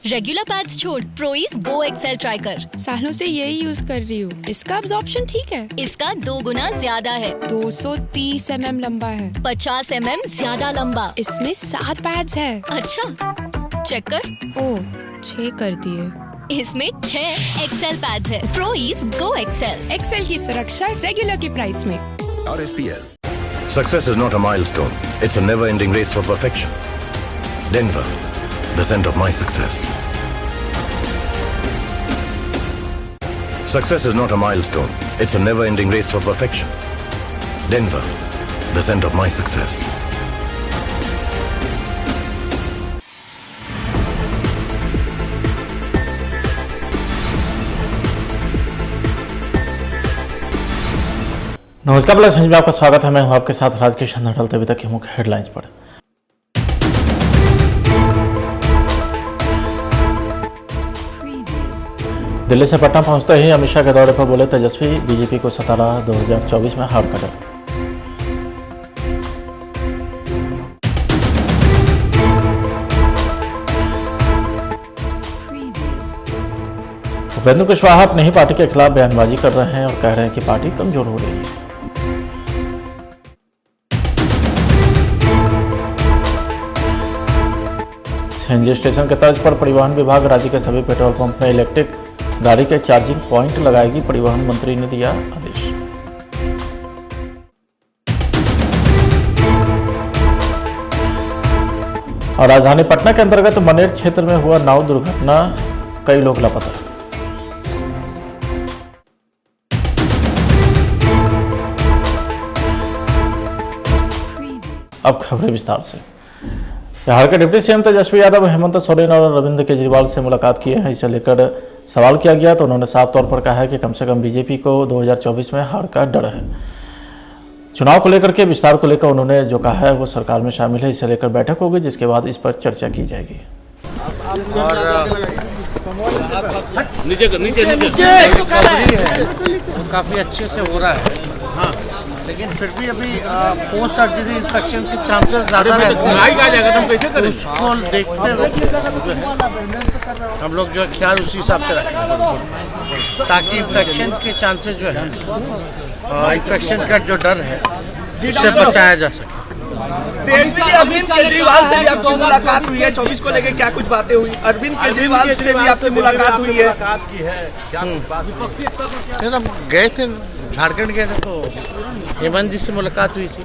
Regular pads छोड़ प्रोइस गो Excel try कर। सालों से यही यूज कर रही हूँ। इसका अब्जॉर्प्शन ठीक है। इसका 2 गुना ज्यादा है। 230 mm लंबा है। 50 mm ज्यादा लंबा। इसमें 7 पैड्स है। अच्छा, चेक कर। ओह, 6 कर दिए। इसमें 6 एक्सेल पैड्स है। प्रोइस गो एक्सेल। एक्सेल की सुरक्षा रेगुलर की प्राइस में। RSPL. Success is not a milestone. It's a never-ending race for perfection. Denver, the scent of my success. Success is not a milestone. It's a never-ending race for perfection. Denver, the scent of my success. नमस्कार plus में आपका स्वागत है। मैं हूं आपके साथ राजकिशन डालते अभी तक की मुख्य हेडलाइंस पर। दिल्ली से पटना पहुंचते ही अमित शाह के दौरे पर बोले तेजस्वी, बीजेपी को सता रहा 2024 में हार का डर। उपेंद्र कुशवाहा अपनी ही पार्टी के खिलाफ बयानबाजी कर रहे हैं और कह रहे हैं कि पार्टी कमजोर हो रही है। सीएनजी स्टेशन के तर्ज पर परिवहन विभाग राज्य के सभी पेट्रोल पंप में इलेक्ट्रिक गाड़ी के चार्जिंग पॉइंट लगाएगी। परिवहन मंत्री ने दिया आदेश। और राजधानी पटना के अंतर्गत मनेर क्षेत्र में हुआ नाव दुर्घटना, कई लोग लापता। अब खबरें विस्तार से। बिहार के डिप्टी सीएम तेजस्वी यादव हेमंत सोरेन और अरविंद केजरीवाल से मुलाकात किए हैं। इसे लेकर सवाल किया गया तो उन्होंने साफ तौर पर कहा है कि कम से कम बीजेपी को 2024 में हार का डर है। चुनाव को लेकर के विस्तार को लेकर उन्होंने जो कहा है वो सरकार में शामिल है। इसे लेकर बैठक होगी जिसके बाद इस पर चर्चा की जाएगी। काफी अच्छे से हो रहा है, हाँ, लेकिन फिर भी अभी पोस्ट सर्जरी इन्फेक्शन के चांसेस ज़्यादा रहते हैं। उसको देखते हुए हम लोग जो है ख्याल उसी हिसाब से रखें ताकि इन्फेक्शन के चांसेस जो है, इन्फेक्शन का जो डर है उससे बचाया जा सके। अरविंद केजरीवाल से भी आपकी मुलाकात हुई है, 24 को लेकर क्या कुछ बातें हुई? अरविंद केजरीवाल से भी आपकी मुलाकात हुई है? गए थे, झारखंड गए थे तो हेमंत जी से मुलाकात हुई थी।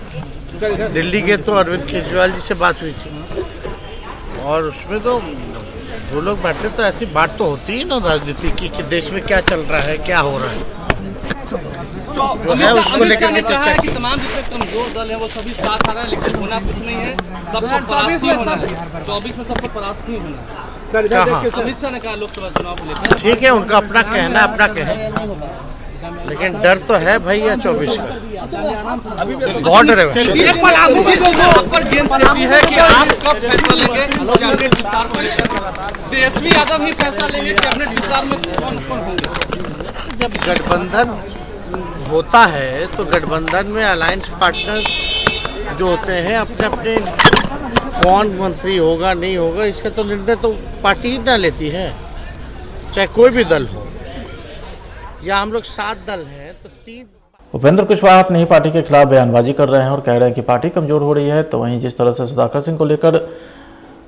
दिल्ली गए तो अरविंद केजरीवाल जी से बात हुई थी। और उसमें तो वो लोग बैठे तो ऐसी बात तो होती है ना राजनीति की कि देश में क्या चल रहा है, क्या हो रहा है, जो है उसको लेकर के चर्चा की। तमाम जितने कमजोर दल है वो सभी साथ आ रहे हैं, लेकिन होना कुछ नहीं है। सबको 24 में सबको परास्त नहीं होना। अमित शाह ने कहा लोकसभा चुनाव को लेकर। ठीक है, उनका अपना कहना, अपना कहे, लेकिन डर तो है भैया 24 का बहुत डर है। तेजस्वी यादव ही फैसला लेंगे कैबिनेट विस्तार में कौन होंगे। जब गठबंधन होता है तो गठबंधन में अलायंस पार्टनर्स जो होते हैं अपने अपने कौन मंत्री होगा नहीं होगा इसका तो निर्णय तो पार्टी ही ना लेती है, चाहे कोई भी दल हो, या हम लोग 7 दल हैं तो 3। उपेंद्र कुशवाहा अपनी ही पार्टी के खिलाफ बयानबाजी कर रहे हैं और कह रहे हैं कि पार्टी कमजोर हो रही है। तो वहीं जिस तरह से सुधाकर सिंह को लेकर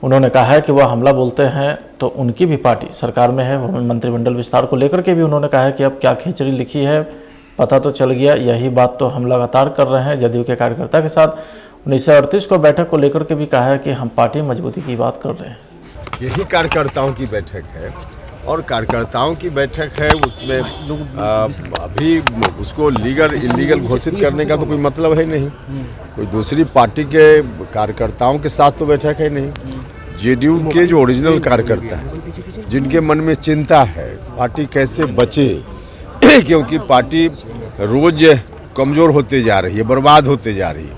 उन्होंने कहा है कि वह हमला बोलते हैं तो उनकी भी पार्टी सरकार में है। वो मंत्रिमंडल विस्तार को लेकर के भी उन्होंने कहा है कि अब क्या खिचड़ी लिखी है पता तो चल गया। यही बात तो हम लगातार कर रहे हैं। जदयू के कार्यकर्ता के साथ 1938 को बैठक को लेकर के भी कहा है कि हम पार्टी मजबूती की बात कर रहे हैं। यही कार्यकर्ताओं की बैठक है और कार्यकर्ताओं की बैठक है, उसमें अभी उसको लीगल इलीगल घोषित करने का तो कोई मतलब है नहीं। कोई दूसरी पार्टी के कार्यकर्ताओं के साथ तो बैठक है नहीं। जेडीयू के जो ओरिजिनल कार्यकर्ता हैं, जिनके मन में चिंता है पार्टी कैसे बचे, क्योंकि पार्टी रोज कमज़ोर होते जा रही है, बर्बाद होते जा रही है,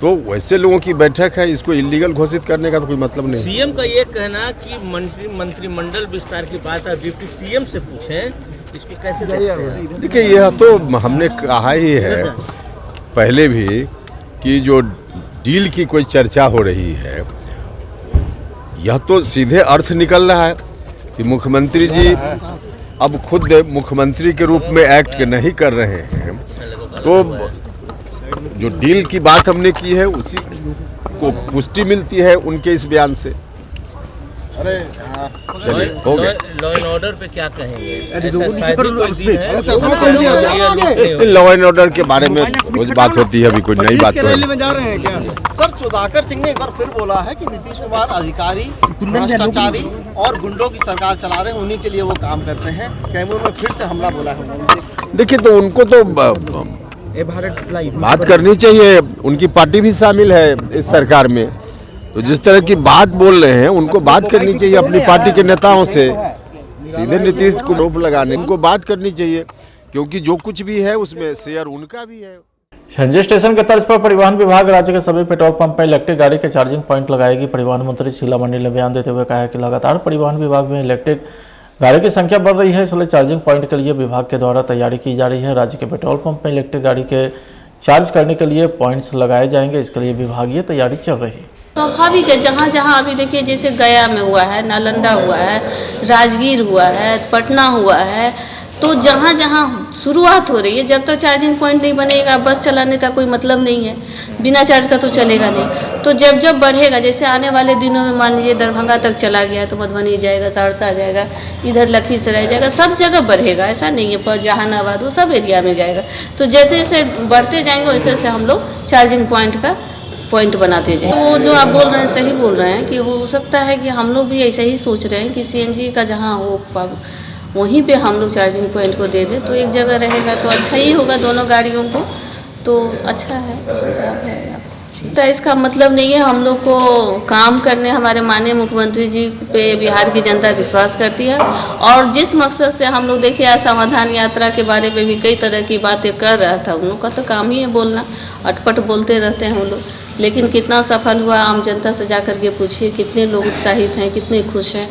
तो वैसे लोगों की बैठक है। इसको इलीगल घोषित करने का तो कोई मतलब नहीं। सीएम का ये कहना कि मंत्रिमंडल विस्तार की बात आप डिप्टी सीएम से पूछें, इसको कैसे देखिए, यह तो हमने कहा ही है पहले भी कि जो डील की कोई चर्चा हो रही है, यह तो सीधे अर्थ निकल रहा है कि मुख्यमंत्री जी अब खुद मुख्यमंत्री के रूप में एक्ट नहीं कर रहे हैं, तो जो डील की बात हमने की है उसी को पुष्टि मिलती है उनके इस बयान से। चलिए हो गया। लॉ एंड ऑर्डर पे क्या कहेंगे? लॉ एंड ऑर्डर के बारे में रोज बात होती है, अभी कोई नई बात तो है। में जा रहे हैं क्या? सर, सुधाकर सिंह ने एक बार फिर बोला है कि नीतीश कुमार अधिकारी, भ्रष्टाचारी और गुंडों की सरकार चला रहे हैं, उन्हीं के लिए वो काम करते हैं। कैमूर में फिर से हमला बोला है उन्होंने। देखिए, तो उनको तो बात करनी चाहिए, उनकी पार्टी भी शामिल है इस सरकार में, तो जिस तरह की बात बोल रहे हैं उनको बात करनी चाहिए अपनी पार्टी के नेताओं से। सीधे नीतीश को रोप लगाने उनको बात करनी चाहिए, क्योंकि जो कुछ भी है उसमें शेयर उनका भी है। संजय स्टेशन के तर्ज पर परिवहन विभाग राज्य के सभी पेट्रोल पंप में इलेक्ट्रिक गाड़ी के चार्जिंग पॉइंट लगाएगी। परिवहन मंत्री शीला मंडल ने बयान देते हुए कहा है कि लगातार परिवहन विभाग में इलेक्ट्रिक गाड़ी की संख्या बढ़ रही है, इसलिए चार्जिंग पॉइंट के लिए विभाग के द्वारा तैयारी की जा रही है। राज्य के पेट्रोल पंप में इलेक्ट्रिक गाड़ी के चार्ज करने के लिए पॉइंट्स लगाए जाएंगे, इसके लिए विभागीय तैयारी चल रही है। स्वाभाविक है, जहाँ जहाँ अभी देखिए जैसे गया में हुआ है, नालंदा हुआ है, राजगीर हुआ है, पटना हुआ है, तो जहाँ जहाँ शुरुआत हो रही है, जब तक चार्जिंग पॉइंट नहीं बनेगा बस चलाने का कोई मतलब नहीं है, बिना चार्ज का तो चलेगा नहीं। तो जब जब बढ़ेगा, जैसे आने वाले दिनों में मान लीजिए दरभंगा तक चला गया तो मधुबनी जाएगा, सहरसा जाएगा, इधर लखीसराय जाएगा, सब जगह बढ़ेगा, ऐसा नहीं है पर जहानाबाद वो सब एरिया में जाएगा। तो जैसे जैसे बढ़ते जाएंगे वैसे वैसे हम लोग चार्जिंग पॉइंट बनाते जाए। तो वो जो आप बोल रहे हैं सही बोल रहे हैं कि हो सकता है कि हम लोग भी ऐसा ही सोच रहे हैं कि सीएनजी का जहाँ हो वहीं पे हम लोग चार्जिंग पॉइंट को दे दें, तो एक जगह रहेगा तो अच्छा ही होगा दोनों गाड़ियों को, तो अच्छा है, सुझाव है। तो इसका मतलब नहीं है हम लोग को काम करने, हमारे माननीय मुख्यमंत्री जी पे बिहार की जनता विश्वास करती है, और जिस मकसद से हम लोग देखिए समाधान यात्रा के बारे में भी कई तरह की बातें कर रहा था, उन लोग का तो काम ही है बोलना, अटपट बोलते रहते हैं हम लोग, लेकिन कितना सफल हुआ आम जनता से जा कर के पूछिए, कितने लोग उत्साहित हैं, कितने खुश हैं।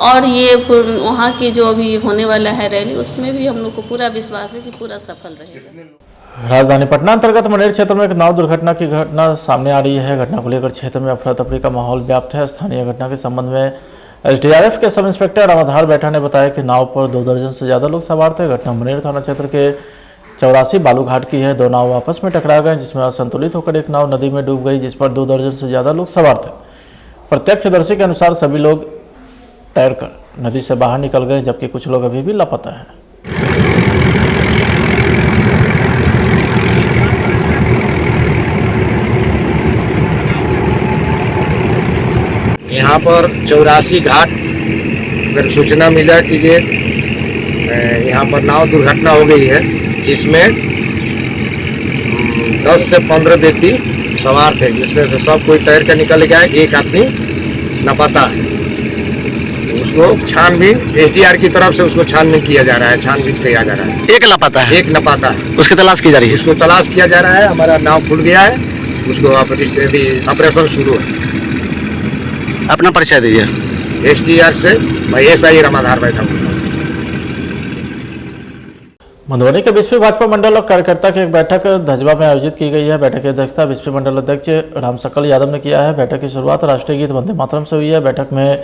और ये वहाँ की जो अभी होने वाला है रैली, उसमें भी हम लोग को पूरा विश्वास है कि पूरा सफल रहेगा। राजधानी पटना अंतर्गत मनेर क्षेत्र में एक नाव दुर्घटना की घटना सामने आ रही है। घटना को लेकर क्षेत्र में अफरा तफरी का माहौल व्याप्त है। स्थानीय घटना के संबंध में एसडीआरएफ के सब इंस्पेक्टर रामाधार बैठा ने बताया कि नाव पर 2 दर्जन से ज्यादा लोग सवार थे। घटना मनेर थाना क्षेत्र के 84 बालूघाट की है। 2 नाव आपस में टकरा गए, जिसमें असंतुलित होकर एक नाव नदी में डूब गई, जिस पर 2 दर्जन से ज्यादा लोग सवार थे। प्रत्यक्षदर्शी के अनुसार सभी लोग तैरकर नदी से बाहर निकल गए, जबकि कुछ लोग अभी भी लापता हैं। यहाँ पर 84 घाट अगर सूचना मिला कि ये यहाँ पर नाव दुर्घटना हो गई है, जिसमें 10 से 15 व्यक्ति सवार थे, जिसमें से सब कोई तैर कर निकल गया, एक आदमी लापता है। उसको छानबीन एसडीआर की तरफ से उसको छानबीन किया जा रहा है, छानबीन किया जा रहा है। एक लापता है, एक लापता है, उसकी तलाश की जा रही है। उसको तलाश किया जा रहा है। हमारा नाव खुल गया है, उसको ऑपरेशन शुरू है। अपना परिचय दीजिए। एसडीआर से मैं एसआई रामाधार बैठा हूँ। मधुबनी के बिस्फी भाजपा मंडल और कार्यकर्ता की एक बैठक धजवा में आयोजित की गई है। बैठक की अध्यक्षता बिस्फी मंडल अध्यक्ष रामसकल यादव ने किया है। बैठक की शुरुआत राष्ट्रीय गीत वंदे मातरम से हुई है। बैठक में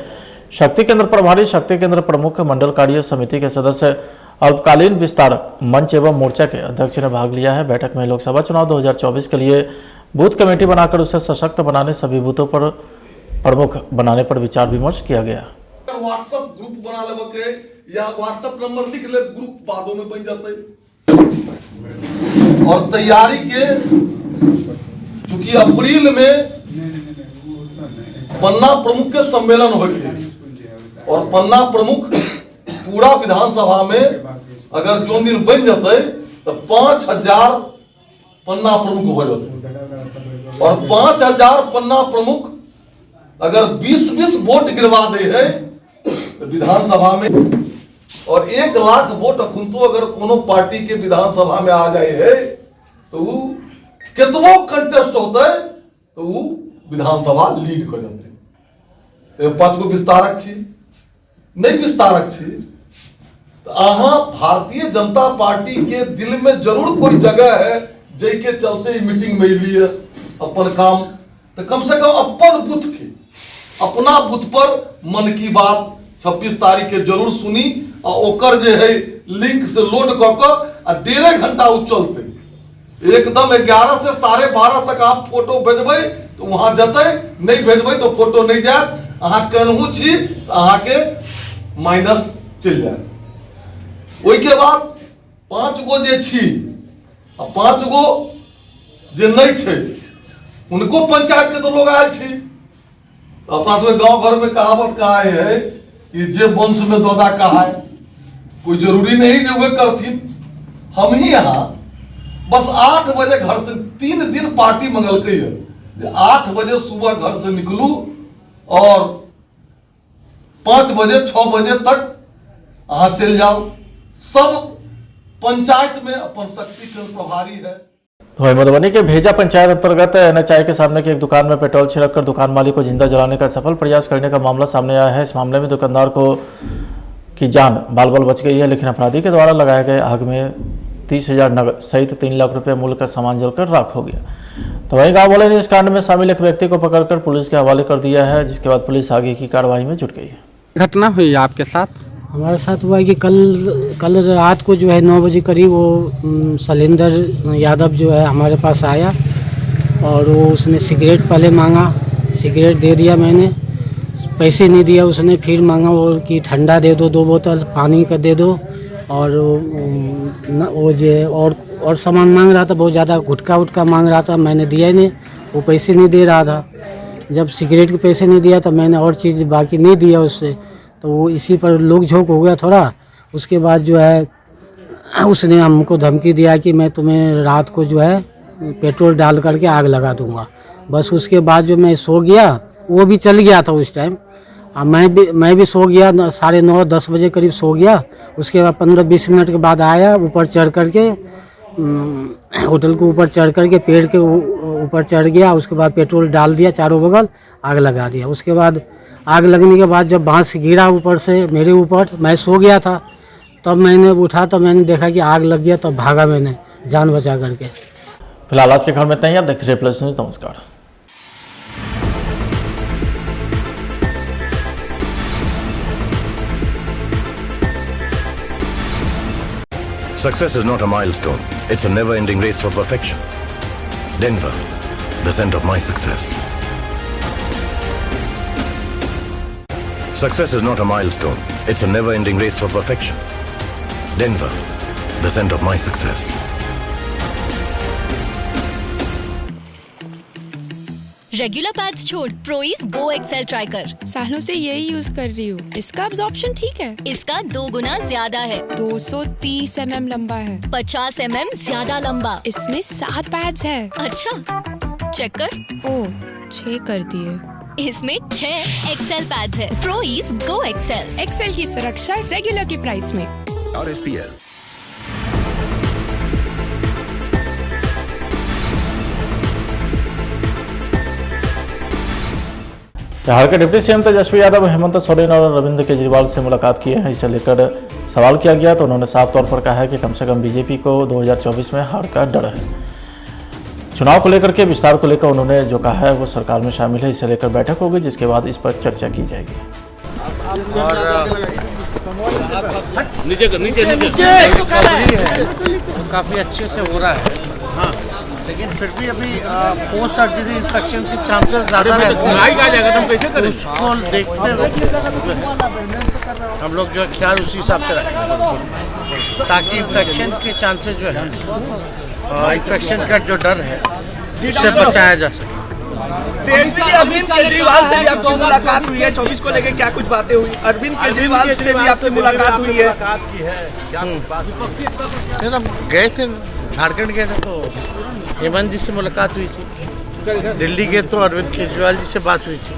शक्ति केंद्र प्रभारी, शक्ति केंद्र प्रमुख, मंडल कार्य समिति के सदस्य, अल्पकालीन विस्तारक मंच एवं मोर्चा के अध्यक्ष ने भाग लिया है। बैठक में लोकसभा चुनाव 2024 के लिए बूथ कमेटी बनाकर उसे सशक्त बनाने, सभी बूथों पर प्रमुख बनाने पर विचार विमर्श किया गया। व्हाट्सएप ग्रुप बना लेबे के या व्हाट्सएप नंबर लिख ले, ग्रुप बादों में बन जाते। और तैयारी के चूंकि अप्रैल में पन्ना प्रमुख के सम्मेलन हो गए, और पन्ना प्रमुख पूरा विधानसभा में अगर जो दिन बन जाते तो 5000 पन्ना प्रमुख हो जाते, और 5000 पन्ना प्रमुख अगर 20-20 वोट गिरवा दे है विधानसभा में, और 1 लाख वोट अखुनतो अगर कोनो पार्टी के विधानसभा में आ जाए है तो कितनो कंटेस्ट होता है तो वो विधानसभा लीड कर जाते। 5 गो विस्तारक छी, नहीं विस्तारक छी, तो अहाँ भारतीय जनता पार्टी के दिल में जरूर कोई जगह है जैके चलते मीटिंग में लिए अपन काम, तो कम से कम अपन बूथ के अपना बूथ पर मन की बात 26 तारीख के जरूर सुनी और ओकर जे है लिंक से लोड क 1.5 घंटा उ चलते एकदम 11 से 12:30 तक आप फोटो भेजबै तो वहां जते, नहीं भेजबै तो फोटो नहीं जात, अहाँ केनहू छी अहाँ के माइनस चल जाए। ओई के बाद 5 गो जे छी आ 5 गो जे नहीं छे उनको पंचायत के तो लोग आए छी। अपना सब गांव घर में कहावत कहा है कि जे वंश में दौदा कहा है, कोई जरूरी नहीं जो वे करथिन। हम ही यहाँ बस 8 बजे घर से 3 दिन पार्टी मंगल है, 8 बजे सुबह घर से निकलू और 5 बजे 6 बजे तक अहाँ चल जाओ। सब पंचायत में अपन शक्ति के प्रभारी है। वहीं मधुबनी के भेजा पंचायत अंतर्गत NHI के सामने की एक दुकान में पेट्रोल छिड़ककर दुकान मालिक को जिंदा जलाने का सफल प्रयास करने का मामला सामने आया है। इस मामले में दुकानदार की जान बाल बाल बच गई है, लेकिन अपराधी के द्वारा लगाए गए आग में 30,000 नगद सहित 3 लाख रुपए मूल्य का सामान जलकर राख हो गया। तो वहीं गाँव वाले ने इस कांड में शामिल एक व्यक्ति को पकड़कर पुलिस के हवाले कर दिया है, जिसके बाद पुलिस आगे की कार्रवाई में जुट गई है। घटना हुई आपके साथ? हमारे साथ हुआ कि कल रात को जो है 9 बजे करीब वो शैलेंद्र यादव जो है हमारे पास आया और वो उसने सिगरेट पहले मांगा, सिगरेट दे दिया मैंने, पैसे नहीं दिया उसने, फिर मांगा वो कि ठंडा दे दो 2 बोतल, पानी का दे दो और वो जो और सामान मांग रहा था, बहुत ज़्यादा गुटखा मांग रहा था, मैंने दिया ही नहीं, वो पैसे नहीं दे रहा था। जब सिगरेट के पैसे नहीं दिया तो मैंने और चीज़ बाकी नहीं दिया उससे, तो वो इसी पर लोक झोंक हो गया थोड़ा। उसके बाद जो है उसने हमको धमकी दिया कि मैं तुम्हें रात को जो है पेट्रोल डाल करके आग लगा दूंगा। बस उसके बाद जो मैं सो गया, वो भी चल गया था उस टाइम, मैं भी सो गया, 9:30-10 बजे करीब सो गया। उसके बाद 15-20 मिनट के बाद आया, ऊपर चढ़ करके होटल के ऊपर चढ़ करके पेड़ के ऊपर चढ़ गया। उसके बाद पेट्रोल डाल दिया, चारों बगल आग लगा दिया। उसके बाद आग लगने के बाद जब बांस गिरा ऊपर से मेरे ऊपर, मैं सो गया था, तब मैंने उठा तो मैंने देखा कि आग लग गया, तब भागा मैंने जान बचा करके। फिलहाल आज के खबर में इतना ही। आप देखते रहिए प्लस न्यूज। नमस्कार। Success is not a milestone. It's a never-ending race for perfection. Denver, the center of my success. Success is not a milestone. It's a never-ending race for perfection. Denver, the center of my success. Regular pads छोड़ प्रोइस गो Excel try कर। सालों से यही use कर रही हूँ। इसका absorption ठीक है। इसका 2 गुना ज्यादा है। 230 mm लंबा है। 50 mm ज्यादा लंबा। इसमें 7 पैड्स है। अच्छा, चेक कर। ओह, 6 कर दिए। इसमें 6 एक्सेल पैड्स है। प्रोइस गो एक्सेल। एक्सेल की सुरक्षा रेगुलर के प्राइस में। RSPL। बिहार के डिप्टी सीएम तेजस्वी यादव हेमंत सोरेन और अरविंद केजरीवाल से मुलाकात की है। इसे लेकर सवाल किया गया तो उन्होंने साफ तौर पर कहा है कि कम से कम बीजेपी को 2024 में हार का डर है। चुनाव को लेकर के विस्तार को लेकर उन्होंने जो कहा है वो सरकार में शामिल है। इसे लेकर बैठक होगी, जिसके बाद इस पर चर्चा की जाएगी। काफ़ी अच्छे से हो रहा है, हाँ, लेकिन फिर भी अभी पोस्ट सर्जरी इंफेक्शन के चांसेस ज़्यादा रहते हैं। उसको देखते हुए हम लोग जो है ख्याल उसी हिसाब से रखें ताकि इंफेक्शन के चांसेस जो है, इंफेक्शन का जो डर है उससे बचाया जा सके। तेजस्वी अरविंद केजरीवाल से भी आपकी मुलाकात हुई है, 24 को लेकर क्या कुछ बातें हुई? अरविंद केजरीवाल से भी आपकी मुलाकात हुई है। गए थे, झारखंड गए थे तो हेमंत जी से मुलाकात हुई थी। दिल्ली गए तो अरविंद केजरीवाल जी से बात हुई थी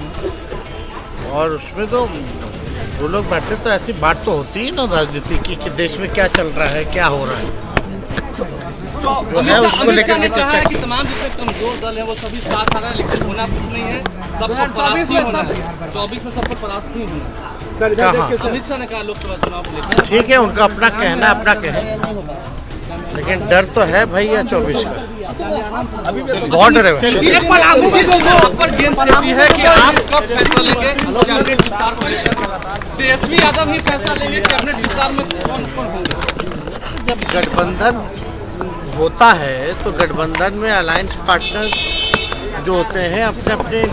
और उसमें तो वो लोग बैठे तो ऐसी बात तो होती ही ना राजनीति की कि देश में क्या चल रहा है, क्या हो रहा है, जो है उसको लेकर के चर्चा की। तमाम जितने कमजोर दल है वो सभी साथ आ रहे हैं, लेकिन होना कुछ नहीं है, सबको परास्त ही होना है। 24 में सबको परास्त ही होना है। अमित शाह ने कहा लोकसभा चुनाव को लेकर। ठीक है, उनका अपना कहना, अपना कहे, लेकिन डर तो है भैया 24 का, बहुत डर है। एक पल आप पर गेम चलती है कि आप कब फैसला लेंगे कैबिनेट विस्तार को लेकर? तेजस्वी यादव ही फैसला लेंगे कैबिनेट विस्तार में कौन कौन होंगे? जब गठबंधन होता है तो गठबंधन में अलायंस पार्टनर जो होते हैं अपने अपने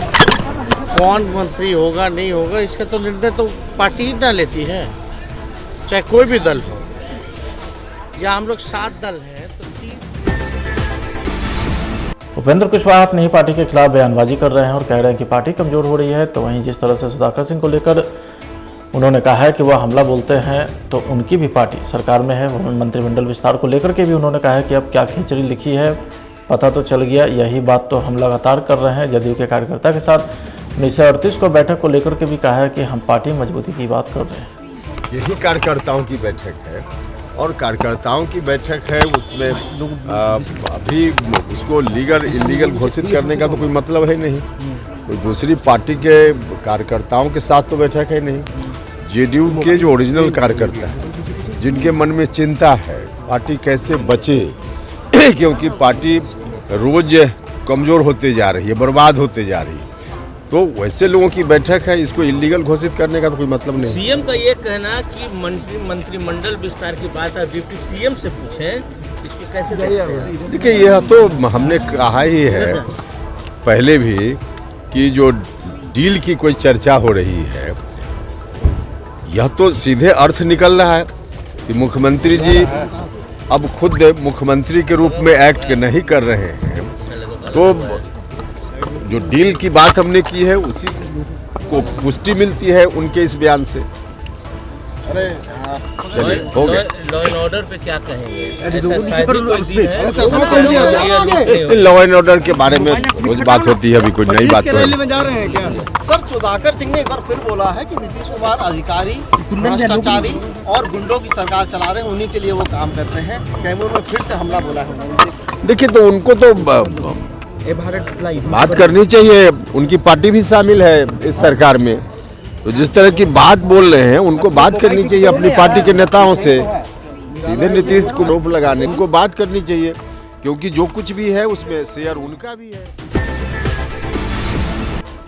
कौन मंत्री होगा नहीं होगा इसका तो निर्णय तो पार्टी ही ना लेती है, चाहे कोई भी दल हो। या हम लोग 7 दल हैं तो उपेंद्र कुशवाहा अपनी ही पार्टी के खिलाफ बयानबाजी कर रहे हैं और कह रहे हैं कि पार्टी कमजोर हो रही है। तो वहीं जिस तरह से सुधाकर सिंह को लेकर उन्होंने कहा है कि वह हमला बोलते हैं तो उनकी भी पार्टी सरकार में है। वो मंत्रिमंडल विस्तार को लेकर के भी उन्होंने कहा है कि अब क्या खिचड़ी लिखी है पता तो चल गया, यही बात तो हम लगातार कर रहे हैं। जदयू के कार्यकर्ता के साथ 1938 को बैठक को लेकर के भी कहा है कि हम पार्टी मजबूती की बात कर रहे हैं। यही कार्यकर्ताओं की बैठक है और कार्यकर्ताओं की बैठक है, उसमें अभी उसको लीगल इलीगल घोषित करने का तो कोई मतलब है नहीं। कोई दूसरी पार्टी के कार्यकर्ताओं के साथ तो बैठक है नहीं। जेडीयू के जो ओरिजिनल कार्यकर्ता हैं जिनके मन में चिंता है पार्टी कैसे बचे क्योंकि पार्टी रोज कमज़ोर होते जा रही है, बर्बाद होते जा रही है, तो वैसे लोगों की बैठक है। इसको इलीगल घोषित करने का तो कोई मतलब नहीं। सीएम का ये कहना कि मंत्रिमंडल विस्तार की बात आप डिप्टी सीएम से पूछें, इसकी कैसे देखिए यह तो हमने कहा ही है पहले भी कि जो डील की कोई चर्चा हो रही है यह तो सीधे अर्थ निकल रहा है कि मुख्यमंत्री जी अब खुद मुख्यमंत्री के रूप में एक्ट नहीं कर रहे हैं, तो जो डील की बात हमने की है उसी को पुष्टि मिलती है उनके इस बयान से। चलिए हो गया। लॉ एंड ऑर्डर पे क्या कहेंगे? लॉ एंड ऑर्डर के बारे में रोज बात होती है, अभी कोई नई बात तो है। में जा रहे हैं क्या? सर सुधाकर सिंह ने एक बार फिर बोला है कि नीतीश कुमार अधिकारी भ्रष्टाचारी और गुंडों की सरकार चला रहे हैं, उन्हीं के लिए वो काम करते हैं। कैमूर में फिर से हमला बोला है। देखिए तो उनको तो बात करनी चाहिए, उनकी पार्टी भी शामिल है इस सरकार में, तो जिस तरह की बात बोल रहे हैं उनको बात करनी चाहिए अपनी पार्टी के नेताओं से। सीधे नीतीश को रोप लगाने इनको बात करनी चाहिए क्योंकि जो कुछ भी है उसमें शेयर उनका भी है।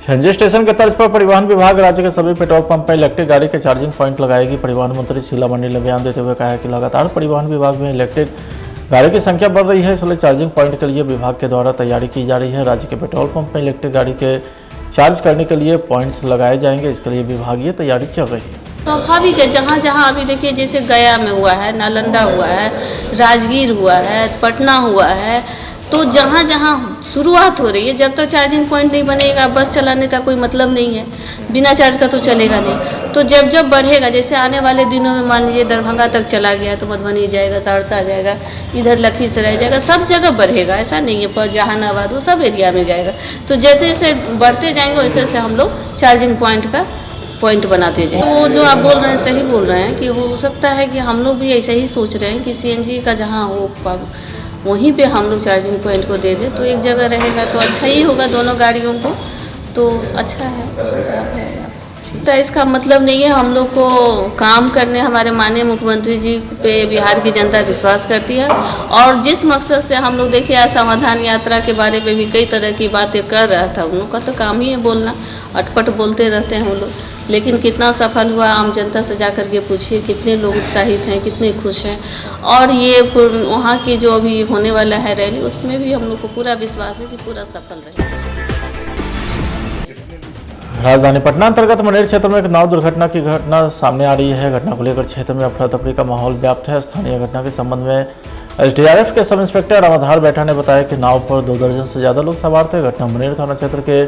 सीएनजी स्टेशन के तर्ज पर परिवहन विभाग राज्य के सभी पेट्रोल पंप पर इलेक्ट्रिक गाड़ी के चार्जिंग पॉइंट लगाएगी। परिवहन मंत्री शीला मंडल ने बयान देते हुए कहा है कि लगातार परिवहन विभाग में इलेक्ट्रिक गाड़ी की संख्या बढ़ रही है, इसलिए चार्जिंग पॉइंट के लिए विभाग के द्वारा तैयारी की जा रही है। राज्य के पेट्रोल पंप में इलेक्ट्रिक गाड़ी के चार्ज करने के लिए पॉइंट्स लगाए जाएंगे, इसके लिए विभागीय तैयारी चल रही है। स्वाभाविक है, जहाँ जहाँ अभी देखिए जैसे गया में हुआ है, नालंदा हुआ है, राजगीर हुआ है, पटना हुआ है, तो जहाँ जहाँ शुरुआत हो रही है जब तक चार्जिंग पॉइंट नहीं बनेगा बस चलाने का कोई मतलब नहीं है, बिना चार्ज का तो चलेगा नहीं। तो जब जब बढ़ेगा, जैसे आने वाले दिनों में मान लीजिए दरभंगा तक चला गया तो मधुबनी जाएगा, सहरसा जाएगा, इधर लखीसराय जाएगा, सब जगह बढ़ेगा, ऐसा नहीं है पर जहानाबाद वो सब एरिया में जाएगा। तो जैसे जैसे बढ़ते जाएंगे वैसे वैसे हम लोग चार्जिंग पॉइंट बनाते जाएं। तो वो जो आप बोल रहे हैं सही बोल रहे हैं कि हो सकता है कि हम लोग भी ऐसा ही सोच रहे हैं कि सीएनजी का जहाँ हो वहीं पे हम लोग चार्जिंग पॉइंट को दे दें तो एक जगह रहेगा तो अच्छा ही होगा दोनों गाड़ियों को, तो अच्छा है, सुझाव है। तो इसका मतलब नहीं है, हम लोग को काम करने हमारे माननीय मुख्यमंत्री जी पे बिहार की जनता विश्वास करती है और जिस मकसद से हम लोग देखिए समाधान यात्रा के बारे में भी कई तरह की बातें कर रहा था, उन लोग का तो काम ही है बोलना, अटपट बोलते रहते हैं हम लोग, लेकिन कितना सफल हुआ आम जनता से जा कर के पूछिए, कितने लोग उत्साहित हैं, कितने खुश हैं। और ये वहाँ की जो अभी होने वाला है रैली उसमें भी हम लोग को पूरा विश्वास है कि पूरा सफल रहेगा। राजधानी पटना अंतर्गत मनेर क्षेत्र में एक नाव दुर्घटना की घटना सामने आ रही है। घटना को लेकर क्षेत्र में अफरा तफरी का माहौल व्याप्त है। स्थानीय घटना के संबंध में एसडीआरएफ के सब इंस्पेक्टर रामाधार बैठा ने बताया कि नाव पर 2 दर्जन से ज्यादा लोग सवार थे। घटना मनेर थाना क्षेत्र के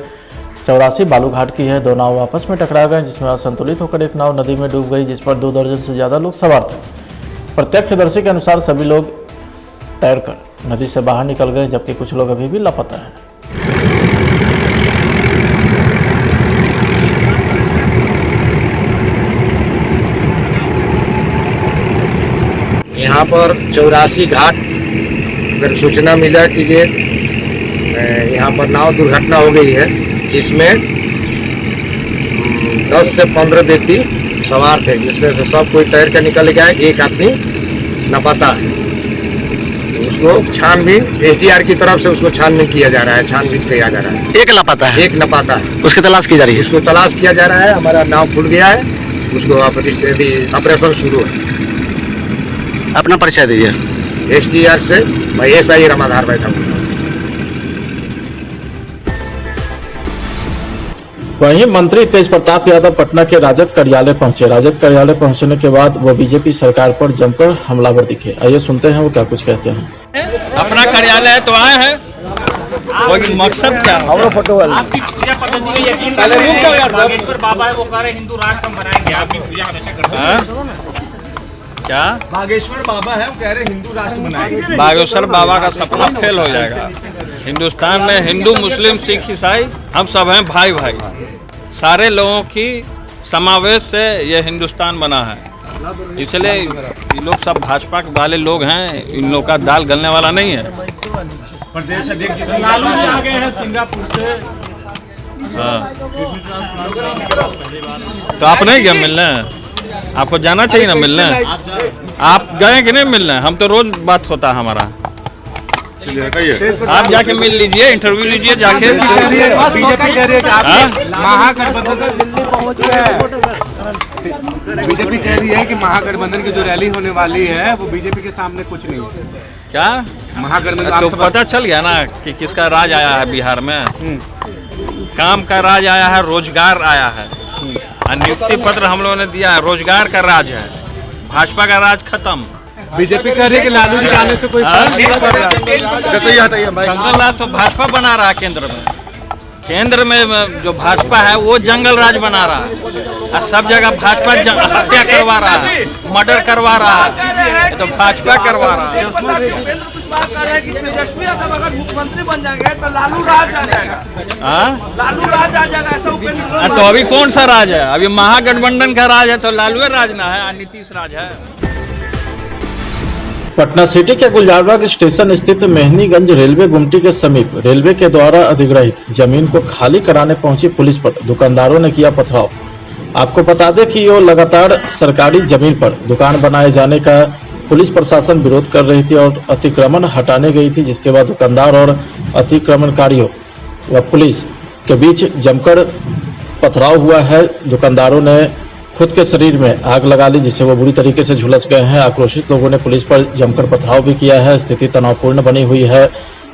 84 बालूघाट की है। 2 नाव आपस में टकरा गए जिसमें असंतुलित होकर एक नाव नदी में डूब गई जिस पर 2 दर्जन से ज्यादा लोग सवार थे। प्रत्यक्षदर्शी के अनुसार सभी लोग तैरकर नदी से बाहर निकल गए जबकि कुछ लोग अभी भी लापता हैं। यहाँ पर 84 घाट अगर सूचना मिला कि ये यहाँ पर नाव दुर्घटना हो गई है, जिसमें 10 से 15 व्यक्ति सवार थे, जिसमें से सब कोई तैर कर निकल गया है, एक आदमी लापता है। उसको छानबीन SDR की तरफ से उसको छानबीन किया जा रहा है, छानबीन किया जा रहा है। एक लापता है, एक लापता है, उसकी तलाश की जा रही है। उसको तलाश किया जा रहा है। हमारा नाव खुल गया है, उसको ऑपरेशन शुरू है। अपना परिचय दीजिए। SDR से मैं SI रामाधार बैठा हूँ। वहीं मंत्री तेज प्रताप यादव पटना के राजद कार्यालय पहुंचे। राजद कार्यालय पहुंचने के बाद वो बीजेपी सरकार पर जमकर हमलावर दिखे। आइए सुनते हैं वो क्या कुछ कहते हैं। अपना कार्यालय है तो आए हैं, कोई मकसद क्या? आपकी पूजा पद्धति में यकीन बागेश्वर बाबा है, वो कह रहे हिंदू राष्ट्र हम बनाएंगे, आपकी पूजा हमेशा करते हैं। क्या बागेश्वर बाबा है, वो कह रहे हिंदू राष्ट्र बनाएंगे। बागेश्वर बाबा का सपना फेल हो जाएगा। हिंदुस्तान में हिंदू, मुस्लिम, सिख, ईसाई हम सब हैं भाई भाई। सारे लोगों की समावेश से ये हिंदुस्तान बना है, इसलिए ये लोग सब भाजपा वाले लोग हैं, इन लोग का दाल गलने वाला नहीं है। प्रदेश अध्यक्ष लालू जी आ गए हैं सिंगापुर से। हाँ, तो आप नहीं गए मिलने? आपको जाना चाहिए ना मिलने। आप गए कि नहीं मिलने? हम तो रोज बात होता है हमारा। आप जाके मिल लीजिए, इंटरव्यू लीजिए जाके। बीजेपी कह रही है कि आप महागठबंधन दिल्ली पहुंच गए। बीजेपी कह रही है कि महागठबंधन की जो रैली होने वाली है वो बीजेपी के सामने कुछ नहीं है। क्या महागठबंधन तो पता चल गया ना कि किसका राज आया है बिहार में। काम का राज आया है, रोजगार आया है, नियुक्ति पत्र हम लोगों ने दिया है, रोजगार का राज है। भाजपा का राज खत्म। बीजेपी कह रही है कि लालू जी आने से कोई फर्क नहीं पड़ रहा। जंगल राज तो भाजपा बना रहा है केंद्र में। केंद्र में जो भाजपा है वो जंगल राज बना रहा है और सब जगह भाजपा हत्या करवा रहा है, मर्डर करवा रहा है, तो भाजपा करवा रहा है। तेजस्वी यादव अगर मुख्यमंत्री बन जाएंगे तो लालू राज आ जाएगा। लालू राज आ जाएगा ऐसा उपेंद्र। तो अभी कौन सा राज है? अभी महागठबंधन का राज है, तो लालू राज ना है, नीतीश राज है। पटना सिटी के गुलजारबाग स्टेशन स्थित मेहनीगंज रेलवे गुमटी के समीप रेलवे के द्वारा अधिग्रहित जमीन को खाली कराने पहुंची पुलिस पर दुकानदारों ने किया पथराव। आपको बता दें कि ये लगातार सरकारी जमीन पर दुकान बनाए जाने का पुलिस प्रशासन विरोध कर रही थी और अतिक्रमण हटाने गई थी, जिसके बाद दुकानदार और अतिक्रमणकारियों व पुलिस के बीच जमकर पथराव हुआ है। दुकानदारों ने खुद के शरीर में आग लगा ली, जिससे वो बुरी तरीके से झुलस गए हैं। आक्रोशित लोगों ने पुलिस पर जमकर पथराव भी किया है। स्थिति तनावपूर्ण बनी हुई है।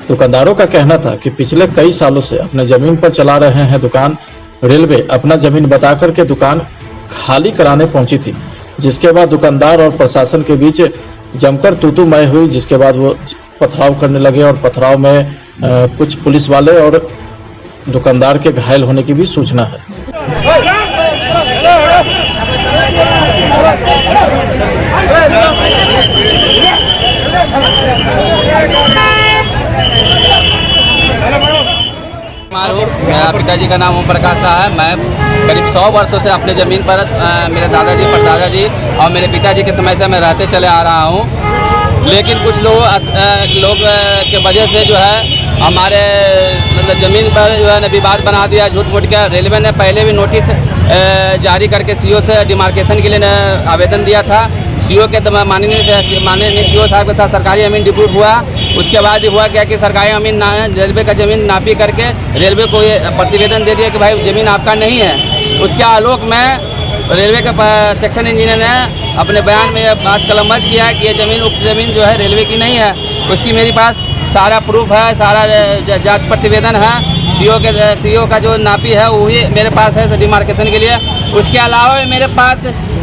दुकानदारों का कहना था कि पिछले कई सालों से अपने जमीन पर चला रहे हैं दुकान। रेलवे अपना जमीन बता करके दुकान खाली कराने पहुंची थी, जिसके बाद दुकानदार और प्रशासन के बीच जमकर तूतूमय हुई, जिसके बाद वो पथराव करने लगे और पथराव में कुछ पुलिस वाले और दुकानदार के घायल होने की भी सूचना है। मेरा पिताजी का नाम ओम प्रकाश है। मैं करीब 100 वर्षों से अपने ज़मीन पर मेरे दादाजी, परदादा जी और मेरे पिताजी के समय से मैं रहते चले आ रहा हूँ। लेकिन कुछ लोग के वजह से जो है हमारे मतलब ज़मीन पर जो है विवाद बना दिया झूठ मूठ के। रेलवे ने पहले भी नोटिस जारी करके CO से डिमार्केशन के लिए आवेदन दिया था। CO के माननीय CO साहब के साथ सरकारी ज़मीन डिप्यूट हुआ। उसके बाद हुआ क्या कि सरकारी ज़मीन रेलवे का ज़मीन नापी करके रेलवे को ये प्रतिवेदन दे दिया कि भाई ज़मीन आपका नहीं है। उसके आलोक में रेलवे के सेक्शन इंजीनियर ने अपने बयान में यह बात कलमबंद किया है कि ये उक्त ज़मीन जो है रेलवे की नहीं है। उसकी मेरे पास सारा प्रूफ है, सारा जांच प्रतिवेदन है। CO का जो नापी है वही मेरे पास है डिमार्केशन के लिए। उसके अलावा मेरे पास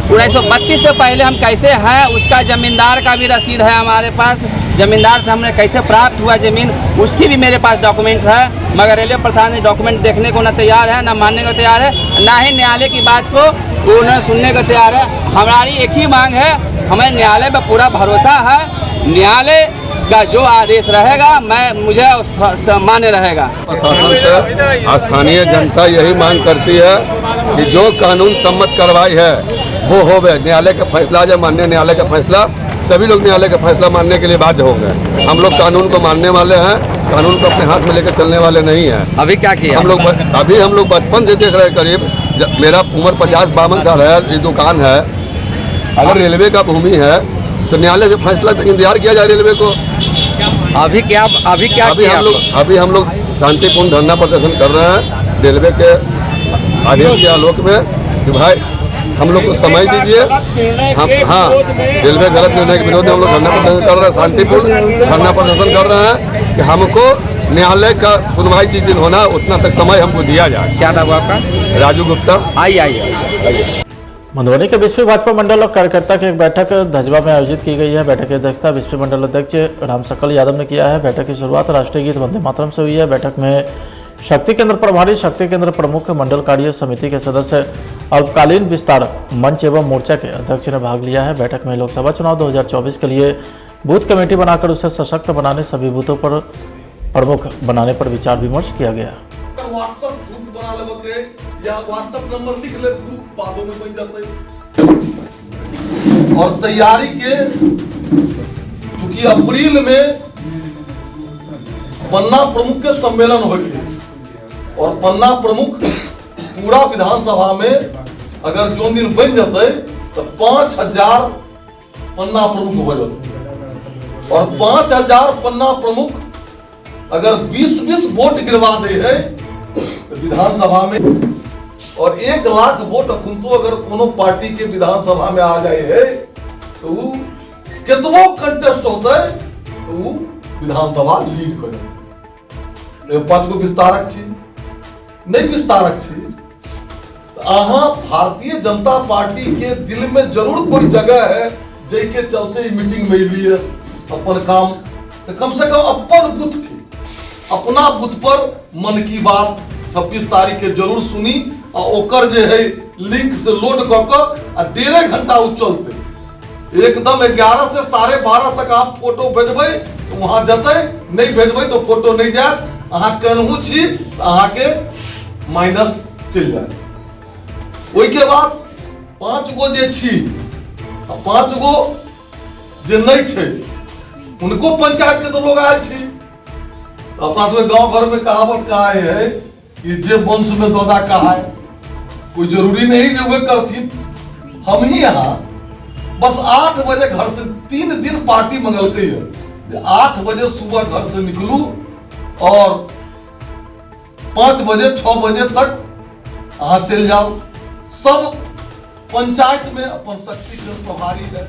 1932 से पहले हम कैसे हैं उसका ज़मींदार का भी रसीद है हमारे पास। ज़मींदार से हमने कैसे प्राप्त हुआ ज़मीन उसकी भी मेरे पास डॉक्यूमेंट है, मगर रेलवे प्रशासन डॉक्यूमेंट देखने को न तैयार है, न मानने को तैयार है, ना ही न्यायालय की बात को वो न सुनने को तैयार है। हमारी एक ही मांग है, हमें न्यायालय पर पूरा भरोसा है। न्यायालय का जो आदेश रहेगा मुझे मान्य रहेगा। प्रशासन से स्थानीय जनता यही मांग करती है कि जो कानून सम्मत कार्रवाई है वो हो गए। न्यायालय का फैसला जब मान्य न्यायालय का फैसला सभी लोग न्यायालय का फैसला मानने के लिए बाध्य हो गए। हम लोग कानून को मानने वाले हैं, कानून को अपने हाथ में लेकर चलने वाले नहीं हैं। अभी क्या किया हम लोग बचपन से देख रहे हैं। करीब मेरा उम्र 50-52 साल है। ये दुकान है, अगर रेलवे का भूमि है तो न्यायालय से फैसला तक इंतजार किया जाए रेलवे को। अभी हम लोग शांतिपूर्ण धरना प्रदर्शन कर रहे हैं रेलवे के आदेश के आलोक में कि भाई हम लोग को समय दीजिए। हम रेलवे गलत निर्णय के विरोध में हम लोग धरना प्रदर्शन कर रहे हैं, शांतिपूर्ण धरना प्रदर्शन कर रहे हैं कि हमको न्यायालय का सुनवाई जिस दिन होना उतना तक समय हमको दिया जाए। क्या नाम है आपका? राजू गुप्ता। आइए। मधुबनी के बिस्फी भाजपा मंडल और कार्यकर्ता की एक बैठक धजवा में आयोजित की गई है। बैठक की अध्यक्षता बिस्फी मंडल अध्यक्ष रामशक्ल यादव ने किया है। बैठक की शुरुआत राष्ट्रीय गीत वंदे मातरम से हुई है। बैठक में शक्ति केंद्र प्रभारी, शक्ति केंद्र प्रमुख, मंडल कार्य समिति के सदस्य, अल्पकालीन विस्तारक मंच एवं मोर्चा के अध्यक्ष ने भाग लिया है। बैठक में लोकसभा चुनाव 2024 के लिए बूथ कमेटी बनाकर उसे सशक्त बनाने, सभी बूथों पर प्रमुख बनाने पर विचार विमर्श किया गया। व्हाट्सएप ग्रुप बना लेबे या व्हाट्सएप नंबर लिख ले, ग्रुप बादों में बन जाते। और तैयारी के क्योंकि अप्रैल में पन्ना प्रमुख के सम्मेलन होगी और पन्ना प्रमुख पूरा विधानसभा में अगर जो दिन बन जाते तो 5000 पन्ना प्रमुख हो जाते और 5000 पन्ना प्रमुख अगर 20-20 वोट गिरवा दे है विधानसभा में और 1 लाख वोट अखुन तो अगर कोनो पार्टी के विधानसभा में आ जाए है तो कितनो कंटेस्ट होता है तो विधानसभा लीड करे। 5 गो विस्तारक छी, नहीं विस्तारक छी, अहाँ भारतीय जनता पार्टी के दिल में जरूर कोई जगह है जैके चलते मीटिंग में लिए अपन काम तो कम से कम अपन बूथ के अपना बूथ पर मन की बात 26 तारीख के जरूर सुनी और ओकर जे है लिंक से लोड कर 1.5 घंटा चलते एकदम 11 से 12:30 तक आप फोटो भेजबे तो वहां जते, नहीं भेजबे तो फोटो नहीं जात। अहाँ केनहू छी अहाँ के माइनस चल जाए। ओई के बाद 5 गो जे छी 5 गो जे नहीं छे उनको पंचायत के तो लोग आए छी। अपना सब गांव घर में कहावत कहा है कि जे वंश में दौदा कहा है, कोई जरूरी नहीं जो वे करती। हम ही यहाँ बस 8 बजे घर से 3 दिन पार्टी मंगलती है, 8 बजे सुबह घर से निकलू और 5 बजे 6 बजे तक अहाँ चल जाओ। सब पंचायत में अपन शक्ति के प्रभारी है।